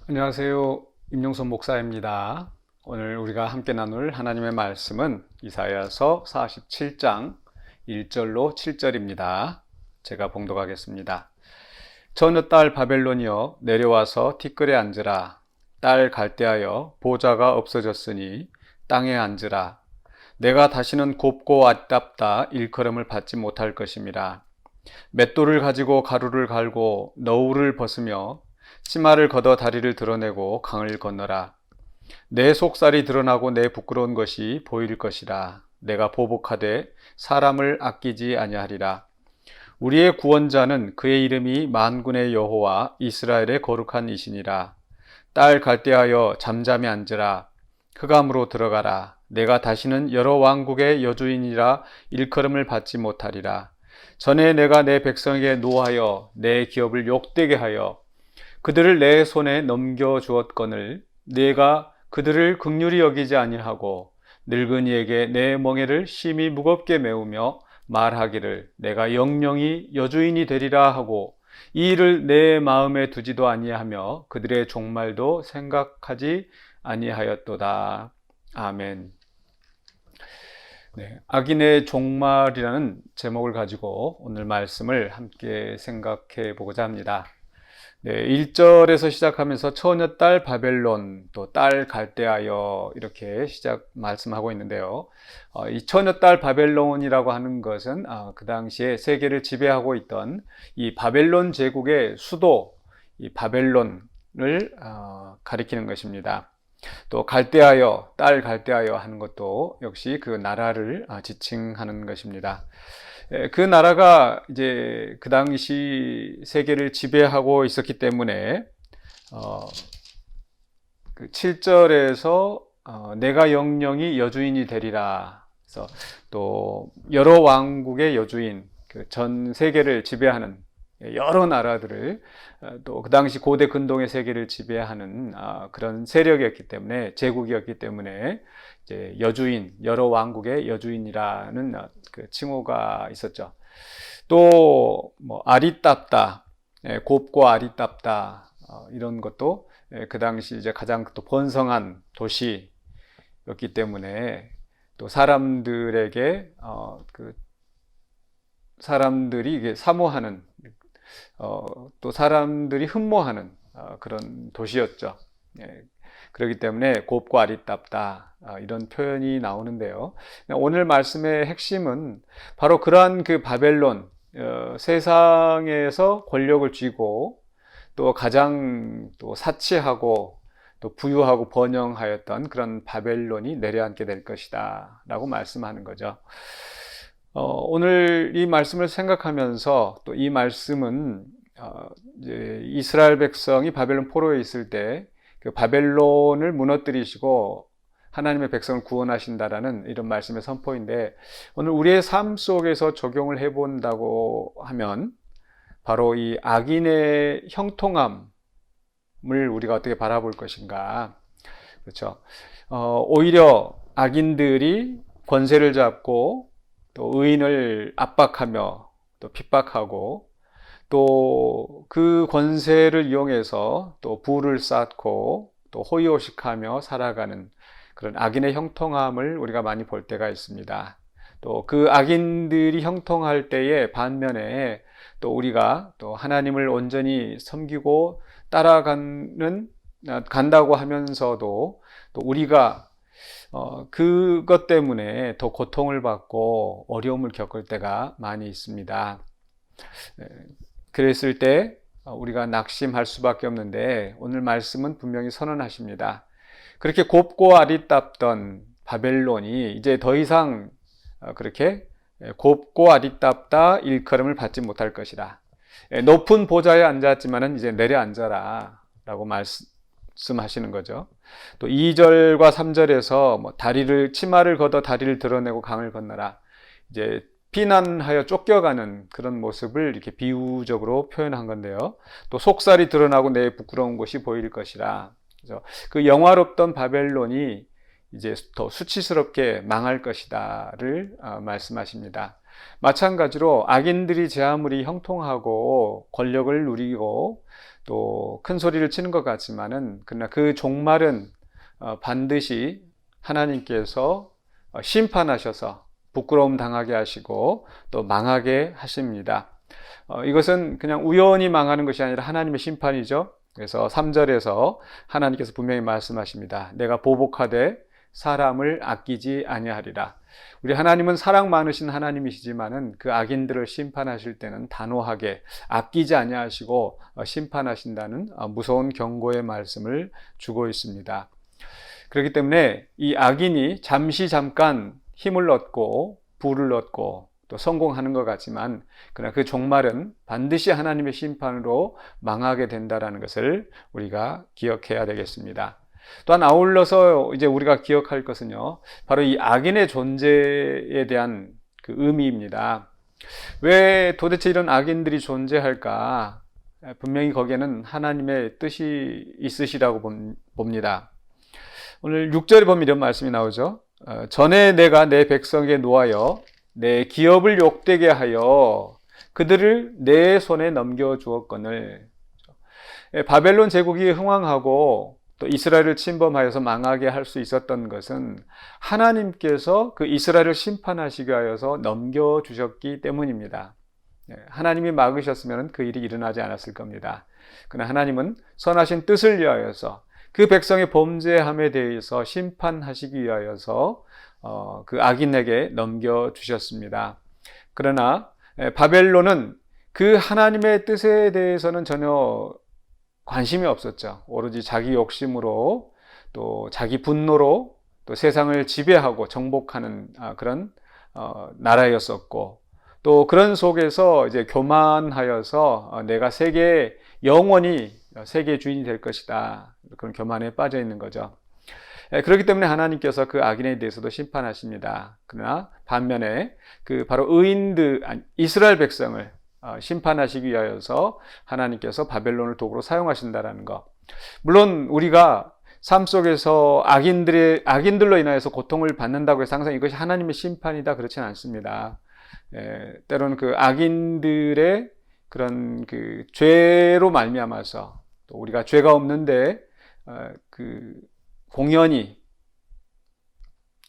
안녕하세요. 임용선 목사입니다. 오늘 우리가 함께 나눌 하나님의 말씀은 이사야서 47장 1절로 7절입니다. 제가 봉독하겠습니다. 전의 딸 바벨론이여 내려와서 티끌에 앉으라. 딸 갈대하여 보좌가 없어졌으니 땅에 앉으라. 내가 다시는 곱고 아답다 일컬음을 받지 못할 것임이라. 맷돌을 가지고 가루를 갈고 너울을 벗으며 치마를 걷어 다리를 드러내고 강을 건너라. 내 속살이 드러나고 내 부끄러운 것이 보일 것이라. 내가 보복하되 사람을 아끼지 아니하리라. 우리의 구원자는 그의 이름이 만군의 여호와 이스라엘의 거룩한 이시니라. 딸 갈대하여 잠잠히 앉으라. 흑암으로 들어가라. 내가 다시는 여러 왕국의 여주인이라 일컬음을 받지 못하리라. 전에 내가 내 백성에게 노하여 내 기업을 욕되게 하여 그들을 내 손에 넘겨주었거늘 내가 그들을 긍휼히 여기지 아니하고 늙은이에게 내 멍에를 심히 무겁게 메우며 말하기를 내가 영영이 여주인이 되리라 하고 이 일을 내 마음에 두지도 아니하며 그들의 종말도 생각하지 아니하였도다. 아멘. 네, 악인의 종말이라는 제목을 가지고 오늘 말씀을 함께 생각해 보고자 합니다. 네, 1절에서 시작하면서 처녀딸 바벨론, 또 딸 갈대하여 이렇게 말씀하고 있는데요. 이 처녀딸 바벨론이라고 하는 것은 그 당시에 세계를 지배하고 있던 이 바벨론 제국의 수도, 이 바벨론을 가리키는 것입니다. 또 갈대하여, 딸 갈대하여 하는 것도 역시 그 나라를 지칭하는 것입니다. 그 나라가 이제 그 당시 세계를 지배하고 있었기 때문에 그 7절에서 내가 영영이 여주인이 되리라. 그래서 또 여러 왕국의 여주인, 그 전 세계를 지배하는 여러 나라들을 또 그 당시 고대 근동의 세계를 지배하는 그런 세력이었기 때문에 제국이었기 때문에 이제 여주인, 여러 왕국의 여주인이라는 그 칭호가 있었죠. 또 뭐 아리따다, 곱고 아리따다 이런 것도 그 당시 이제 가장 또 번성한 도시였기 때문에 또 사람들에게 그 사람들이 이게 사모하는 또 사람들이 흠모하는 그런 도시였죠. 그렇기 때문에 곱고 아리따다 이런 표현이 나오는데요. 오늘 말씀의 핵심은 바로 그러한 그 바벨론, 세상에서 권력을 쥐고 또 가장 또 사치하고 또 부유하고 번영하였던 그런 바벨론이 내려앉게 될 것이다 라고 말씀하는 거죠. 오늘 이 말씀을 생각하면서 또 이 말씀은 이제 이스라엘 백성이 바벨론 포로에 있을 때 그 바벨론을 무너뜨리시고 하나님의 백성을 구원하신다라는 이런 말씀의 선포인데, 오늘 우리의 삶 속에서 적용을 해본다고 하면 바로 이 악인의 형통함을 우리가 어떻게 바라볼 것인가. 그렇죠. 오히려 악인들이 권세를 잡고 또 의인을 압박하며 또 핍박하고 또 그 권세를 이용해서 또 부를 쌓고 또 호의호식하며 살아가는 그런 악인의 형통함을 우리가 많이 볼 때가 있습니다. 또 그 악인들이 형통할 때에 반면에 또 우리가 또 하나님을 온전히 섬기고 간다고 하면서도 또 우리가 그것 때문에 더 고통을 받고 어려움을 겪을 때가 많이 있습니다. 그랬을 때 우리가 낙심할 수밖에 없는데 오늘 말씀은 분명히 선언하십니다. 그렇게 곱고 아리따던 바벨론이 이제 더 이상 그렇게 곱고 아리따다 일컬음을 받지 못할 것이라. 높은 보좌에 앉았지만은 이제 내려앉아라 라고 말씀하시는 거죠. 또 2절과 3절에서 뭐 치마를 걷어 다리를 드러내고 강을 건너라. 이제 피난하여 쫓겨가는 그런 모습을 이렇게 비유적으로 표현한 건데요. 또 속살이 드러나고 내 부끄러운 것이 보일 것이라. 그래서 그 영화롭던 바벨론이 이제 더 수치스럽게 망할 것이다를 말씀하십니다. 마찬가지로 악인들이 제 아무리 형통하고 권력을 누리고 또 큰 소리를 치는 것 같지만은 그러나 그 종말은 반드시 하나님께서 심판하셔서 부끄러움 당하게 하시고 또 망하게 하십니다. 이것은 그냥 우연히 망하는 것이 아니라 하나님의 심판이죠. 그래서 3절에서 하나님께서 분명히 말씀하십니다. 내가 보복하되 사람을 아끼지 아니하리라. 우리 하나님은 사랑 많으신 하나님이시지만은 그 악인들을 심판하실 때는 단호하게 아끼지 아니하시고 심판하신다는 무서운 경고의 말씀을 주고 있습니다. 그렇기 때문에 이 악인이 잠깐 힘을 얻고 부를 얻고 또 성공하는 것 같지만 그러나 그 종말은 반드시 하나님의 심판으로 망하게 된다는 것을 우리가 기억해야 되겠습니다. 또한 아울러서 이제 우리가 기억할 것은요, 바로 이 악인의 존재에 대한 그 의미입니다. 왜 도대체 이런 악인들이 존재할까? 분명히 거기에는 하나님의 뜻이 있으시라고 봅니다. 오늘 6절에 보면 이런 말씀이 나오죠. 전에 내가 내 백성에게 노하여 내 기업을 욕되게 하여 그들을 내 손에 넘겨주었거늘. 바벨론 제국이 흥왕하고 또 이스라엘을 침범하여서 망하게 할 수 있었던 것은 하나님께서 그 이스라엘을 심판하시기 위하여서 넘겨주셨기 때문입니다. 하나님이 막으셨으면 그 일이 일어나지 않았을 겁니다. 그러나 하나님은 선하신 뜻을 위하여서 그 백성의 범죄함에 대해서 심판하시기 위하여서 그 악인에게 넘겨주셨습니다. 그러나 바벨론은 그 하나님의 뜻에 대해서는 전혀 관심이 없었죠. 오로지 자기 욕심으로 또 자기 분노로 또 세상을 지배하고 정복하는 그런 나라였었고 또 그런 속에서 이제 교만하여서 내가 영원히 세계의 주인이 될 것이다. 그런 교만에 빠져 있는 거죠. 그렇기 때문에 하나님께서 그 악인에 대해서도 심판하십니다. 그러나 반면에 그 바로 이스라엘 백성을 심판하시기 위하여서 하나님께서 바벨론을 도구로 사용하신다라는 것. 물론 우리가 삶 속에서 악인들로 인하여서 고통을 받는다고 해서 항상 이것이 하나님의 심판이다 그렇지는 않습니다. 때로는 그 악인들의 그런 그 죄로 말미암아서 또 우리가 죄가 없는데 그 공연히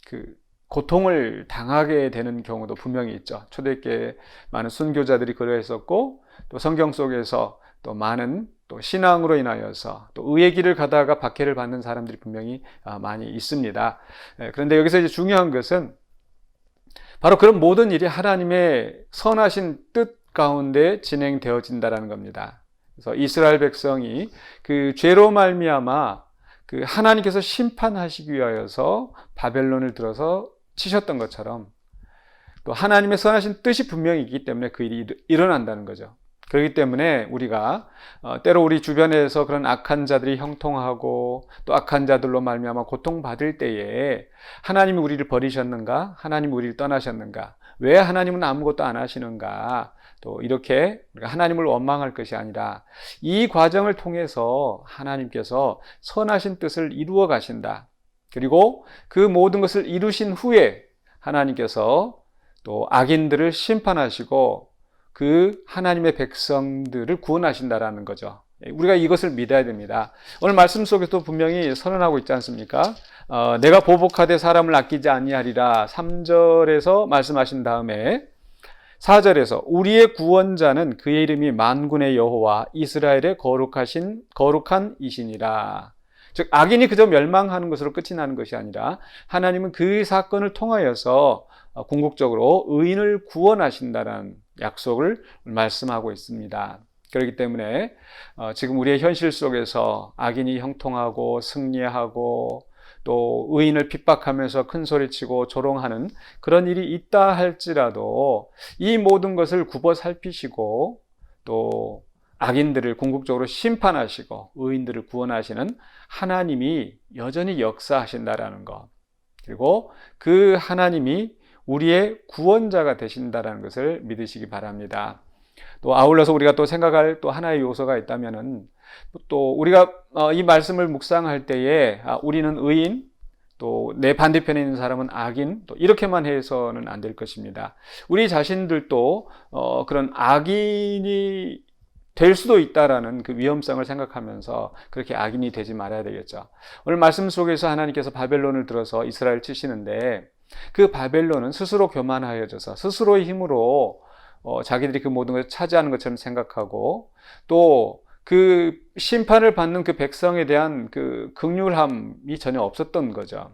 그 고통을 당하게 되는 경우도 분명히 있죠. 초대교회 많은 순교자들이 그러했었고 또 성경 속에서 또 많은 또 신앙으로 인하여서 또 의의 길을 가다가 박해를 받는 사람들이 분명히 많이 있습니다. 그런데 여기서 이제 중요한 것은 바로 그런 모든 일이 하나님의 선하신 뜻 가운데 진행되어진다라는 겁니다. 그래서 이스라엘 백성이 그 죄로 말미암아 그 하나님께서 심판하시기 위하여서 바벨론을 들어서 치셨던 것처럼 또 하나님의 선하신 뜻이 분명히 있기 때문에 그 일이 일어난다는 거죠. 그렇기 때문에 우리가 때로 우리 주변에서 그런 악한 자들이 형통하고 또 악한 자들로 말미암아 고통받을 때에 하나님이 우리를 버리셨는가? 하나님이 우리를 떠나셨는가? 왜 하나님은 아무것도 안 하시는가? 또 이렇게 하나님을 원망할 것이 아니라 이 과정을 통해서 하나님께서 선하신 뜻을 이루어 가신다. 그리고 그 모든 것을 이루신 후에 하나님께서 또 악인들을 심판하시고 그 하나님의 백성들을 구원하신다라는 거죠. 우리가 이것을 믿어야 됩니다. 오늘 말씀 속에도 분명히 선언하고 있지 않습니까? 내가 보복하되 사람을 아끼지 아니하리라 3절에서 말씀하신 다음에 4절에서 우리의 구원자는 그의 이름이 만군의 여호와 이스라엘의 거룩한 이신이라. 즉 악인이 그저 멸망하는 것으로 끝이 나는 것이 아니라 하나님은 그 사건을 통하여서 궁극적으로 의인을 구원하신다는 약속을 말씀하고 있습니다. 그렇기 때문에 지금 우리의 현실 속에서 악인이 형통하고 승리하고 또 의인을 핍박하면서 큰 소리치고 조롱하는 그런 일이 있다 할지라도 이 모든 것을 굽어 살피시고 또 악인들을 궁극적으로 심판하시고 의인들을 구원하시는 하나님이 여전히 역사하신다라는 것, 그리고 그 하나님이 우리의 구원자가 되신다라는 것을 믿으시기 바랍니다. 또 아울러서 우리가 또 생각할 또 하나의 요소가 있다면은 또 우리가 이 말씀을 묵상할 때에 우리는 의인, 또 내 반대편에 있는 사람은 악인, 또 이렇게만 해서는 안 될 것입니다. 우리 자신들도 그런 악인이 될 수도 있다라는 그 위험성을 생각하면서 그렇게 악인이 되지 말아야 되겠죠. 오늘 말씀 속에서 하나님께서 바벨론을 들어서 이스라엘 치시는데 그 바벨론은 스스로 교만하여져서 스스로의 힘으로 자기들이 그 모든 것을 차지하는 것처럼 생각하고 또 그 심판을 받는 그 백성에 대한 그 긍휼함이 전혀 없었던 거죠.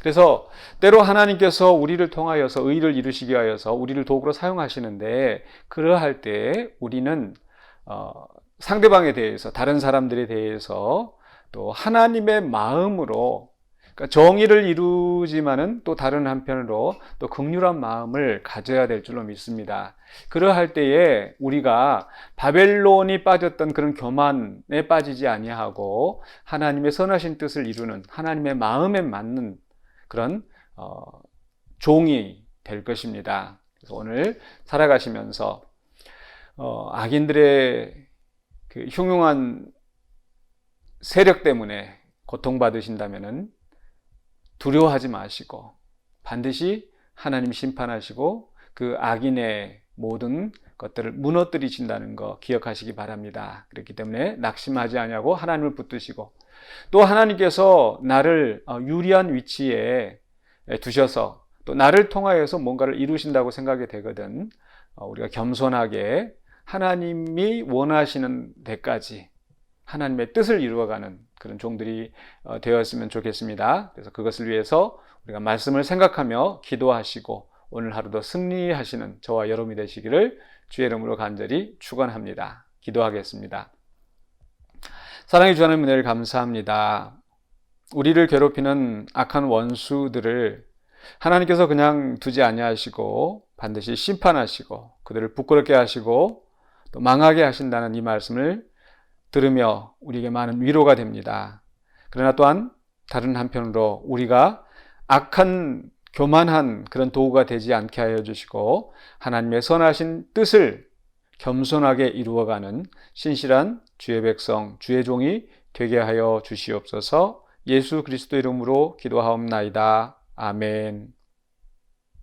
그래서 때로 하나님께서 우리를 통하여서 의를 이루시기 위하여서 우리를 도구로 사용하시는데 그러할 때 우리는 상대방에 대해서 다른 사람들에 대해서 또 하나님의 마음으로 그러니까 정의를 이루지만은 또 다른 한편으로 또 긍휼한 마음을 가져야 될 줄로 믿습니다. 그러할 때에 우리가 바벨론이 빠졌던 그런 교만에 빠지지 아니하고 하나님의 선하신 뜻을 이루는 하나님의 마음에 맞는 그런 종이 될 것입니다. 그래서 오늘 살아가시면서 악인들의 그 흉흉한 세력 때문에 고통받으신다면은 두려워하지 마시고 반드시 하나님 심판하시고 그 악인의 모든 것들을 무너뜨리신다는 거 기억하시기 바랍니다. 그렇기 때문에 낙심하지 아니하고 하나님을 붙드시고 또 하나님께서 나를 유리한 위치에 두셔서 또 나를 통하여서 뭔가를 이루신다고 생각이 되거든 우리가 겸손하게 하나님이 원하시는 데까지 하나님의 뜻을 이루어가는 그런 종들이 되었으면 좋겠습니다. 그래서 그것을 위해서 우리가 말씀을 생각하며 기도하시고 오늘 하루도 승리하시는 저와 여러분이 되시기를 주의 이름으로 간절히 축원합니다. 기도하겠습니다. 사랑해 주하는 은혜를 감사합니다. 우리를 괴롭히는 악한 원수들을 하나님께서 그냥 두지 아니하시고 반드시 심판하시고 그들을 부끄럽게 하시고 또 망하게 하신다는 이 말씀을 들으며 우리에게 많은 위로가 됩니다. 그러나 또한 다른 한편으로 우리가 악한 교만한 그런 도구가 되지 않게 하여 주시고 하나님의 선하신 뜻을 겸손하게 이루어가는 신실한 주의 백성, 주의 종이 되게 하여 주시옵소서. 예수 그리스도 이름으로 기도하옵나이다. 아멘.